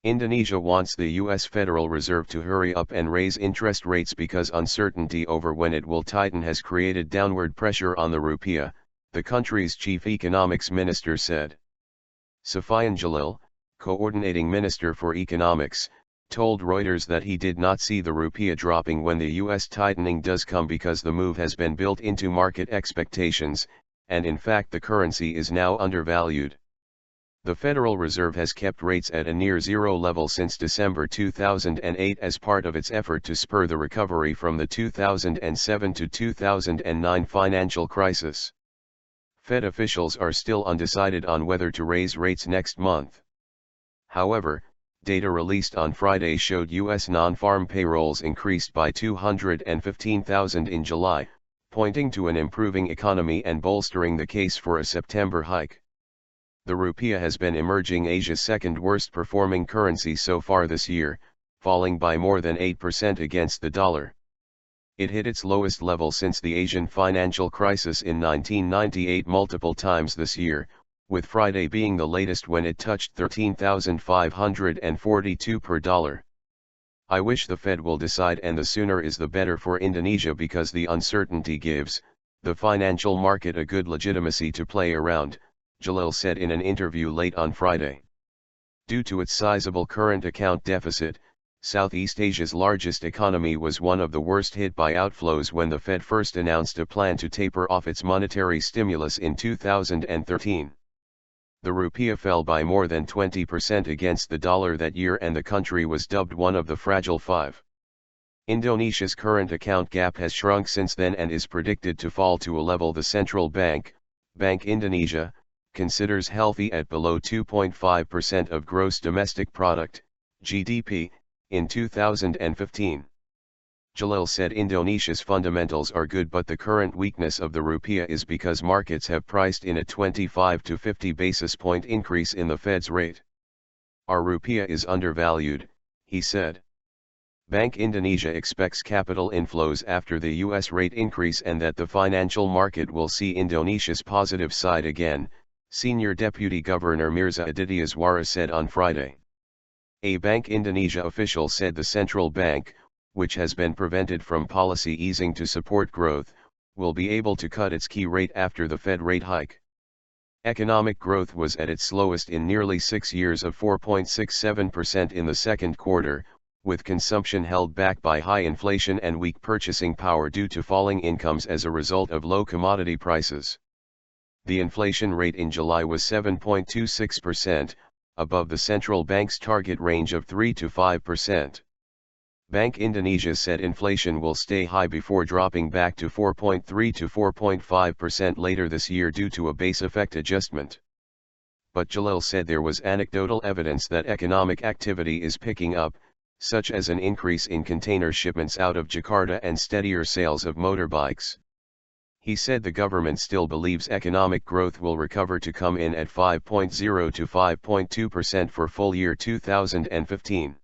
Indonesia wants the U.S. Federal Reserve to hurry up and raise interest rates because uncertainty over when it will tighten has created downward pressure on the rupiah, the country's chief economics minister said. Sofyan Djalil, coordinating minister for economics, told Reuters that he did not see the rupiah dropping when the U.S. tightening does come because the move has been built into market expectations, and in fact the currency is now undervalued. The Federal Reserve has kept rates at a near zero level since December 2008 as part of its effort to spur the recovery from the 2007 to 2009 financial crisis. Fed officials are still undecided on whether to raise rates next month. However, data released on Friday showed U.S. non-farm payrolls increased by 215,000 in July, pointing to an improving economy and bolstering the case for a September hike. The rupiah has been emerging Asia's second worst performing currency so far this year, falling by more than 8% against the dollar. It hit its lowest level since the Asian financial crisis in 1998 multiple times this year, with Friday being the latest when it touched 13,542 per dollar. I wish the Fed will decide, and the sooner is the better for Indonesia, because the uncertainty gives the financial market a good legitimacy to play around, Djalil said in an interview late on Friday. Due to its sizable current account deficit, Southeast Asia's largest economy was one of the worst hit by outflows when the Fed first announced a plan to taper off its monetary stimulus in 2013. The rupiah fell by more than 20% against the dollar that year, and the country was dubbed one of the Fragile Five. Indonesia's current account gap has shrunk since then and is predicted to fall to a level the central bank, Bank Indonesia, considers healthy at below 2.5% of gross domestic product, GDP, in 2015. Djalil said Indonesia's fundamentals are good, but the current weakness of the rupiah is because markets have priced in a 25 to 50 basis point increase in the Fed's rate. Our rupiah is undervalued, he said. Bank Indonesia expects capital inflows after the U.S. rate increase and that the financial market will see Indonesia's positive side again, Senior Deputy Governor Mirza Aditya Zwara said on Friday. A Bank Indonesia official said the central bank, which has been prevented from policy easing to support growth, will be able to cut its key rate after the Fed rate hike. Economic growth was at its slowest in nearly 6 years of 4.67% in the second quarter, with consumption held back by high inflation and weak purchasing power due to falling incomes as a result of low commodity prices. The inflation rate in July was 7.26%, above the central bank's target range of 3 to 5%. Bank Indonesia said inflation will stay high before dropping back to 4.3 to 4.5% later this year due to a base effect adjustment. But Djalil said there was anecdotal evidence that economic activity is picking up, such as an increase in container shipments out of Jakarta and steadier sales of motorbikes. He said the government still believes economic growth will recover to come in at 5.0 to 5.2% for full year 2015.